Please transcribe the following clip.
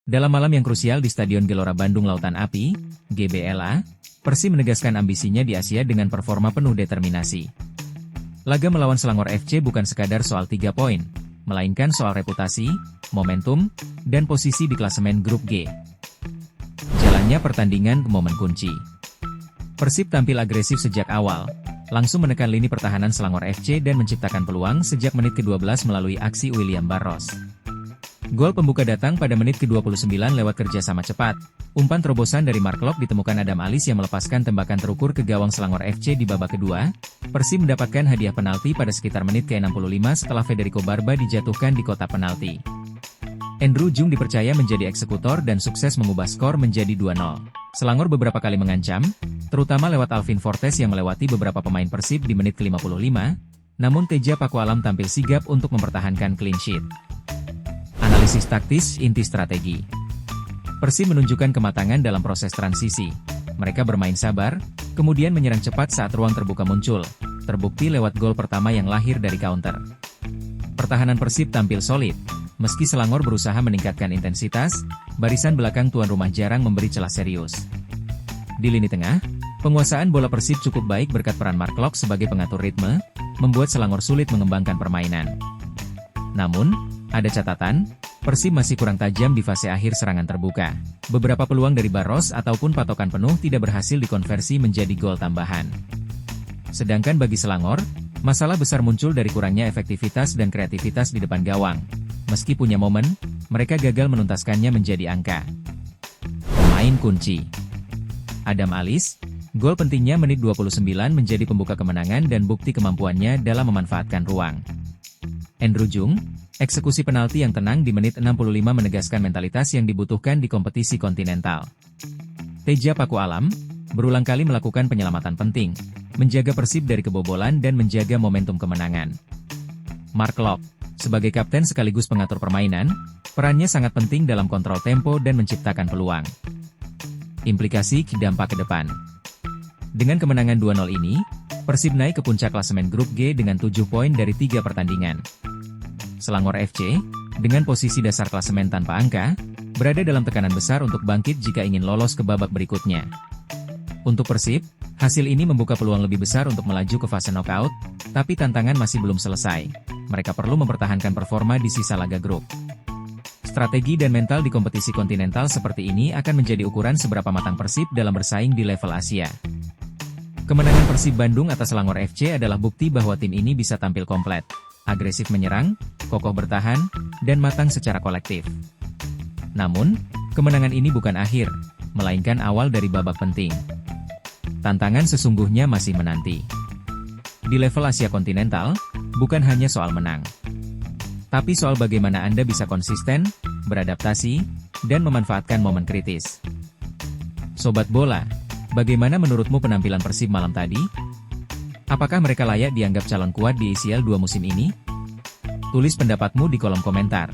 Dalam malam yang krusial di Stadion Gelora Bandung Lautan Api, GBLA, Persib menegaskan ambisinya di Asia dengan performa penuh determinasi. Laga melawan Selangor FC bukan sekadar soal 3 poin, melainkan soal reputasi, momentum, dan posisi di klasemen grup G. Jalannya pertandingan ke momen kunci. Persib tampil agresif sejak awal, langsung menekan lini pertahanan Selangor FC dan menciptakan peluang sejak menit ke-12 melalui aksi William Barros. Gol pembuka datang pada menit ke-29 lewat kerjasama cepat. Umpan terobosan dari Mark Locke ditemukan Adam Alis yang melepaskan tembakan terukur ke gawang Selangor FC di babak kedua. Persib mendapatkan hadiah penalti pada sekitar menit ke-65 setelah Federico Barba dijatuhkan di kotak penalti. Andrew Jung dipercaya menjadi eksekutor dan sukses mengubah skor menjadi 2-0. Selangor beberapa kali mengancam, terutama lewat Alvin Fortes yang melewati beberapa pemain Persib di menit ke-55, namun Teja Pakualam tampil sigap untuk mempertahankan clean sheet. Analisis taktis inti strategi. Persib menunjukkan kematangan dalam proses transisi. Mereka bermain sabar, kemudian menyerang cepat saat ruang terbuka muncul, terbukti lewat gol pertama yang lahir dari counter. Pertahanan Persib tampil solid. Meski Selangor berusaha meningkatkan intensitas, barisan belakang tuan rumah jarang memberi celah serius. Di lini tengah, penguasaan bola Persib cukup baik berkat peran Mark Locke sebagai pengatur ritme, membuat Selangor sulit mengembangkan permainan. Namun, ada catatan, Persib masih kurang tajam di fase akhir serangan terbuka. Beberapa peluang dari Barros ataupun patokan penuh tidak berhasil dikonversi menjadi gol tambahan. Sedangkan bagi Selangor, masalah besar muncul dari kurangnya efektivitas dan kreativitas di depan gawang. Meski punya momen, mereka gagal menuntaskannya menjadi angka. Pemain kunci Adam Alis, gol pentingnya menit 29 menjadi pembuka kemenangan dan bukti kemampuannya dalam memanfaatkan ruang. Andrew Jung, eksekusi penalti yang tenang di menit 65 menegaskan mentalitas yang dibutuhkan di kompetisi kontinental. Teja Pakualam, berulang kali melakukan penyelamatan penting, menjaga Persib dari kebobolan dan menjaga momentum kemenangan. Mark Locke, sebagai kapten sekaligus pengatur permainan, perannya sangat penting dalam kontrol tempo dan menciptakan peluang. Implikasi dampak ke depan. Dengan kemenangan 2-0 ini, Persib naik ke puncak klasemen grup G dengan 7 poin dari 3 pertandingan. Selangor FC, dengan posisi dasar klasemen tanpa angka, berada dalam tekanan besar untuk bangkit jika ingin lolos ke babak berikutnya. Untuk Persib, hasil ini membuka peluang lebih besar untuk melaju ke fase knockout, tapi tantangan masih belum selesai. Mereka perlu mempertahankan performa di sisa laga grup. Strategi dan mental di kompetisi kontinental seperti ini akan menjadi ukuran seberapa matang Persib dalam bersaing di level Asia. Kemenangan Persib Bandung atas Selangor FC adalah bukti bahwa tim ini bisa tampil komplet, agresif menyerang, kokoh bertahan, dan matang secara kolektif. Namun, kemenangan ini bukan akhir, melainkan awal dari babak penting. Tantangan sesungguhnya masih menanti. Di level Asia kontinental, bukan hanya soal menang, tapi soal bagaimana Anda bisa konsisten, beradaptasi, dan memanfaatkan momen kritis. Sobat Bola, bagaimana menurutmu penampilan Persib malam tadi? Apakah mereka layak dianggap calon kuat di ICL 2 musim ini? Tulis pendapatmu di kolom komentar.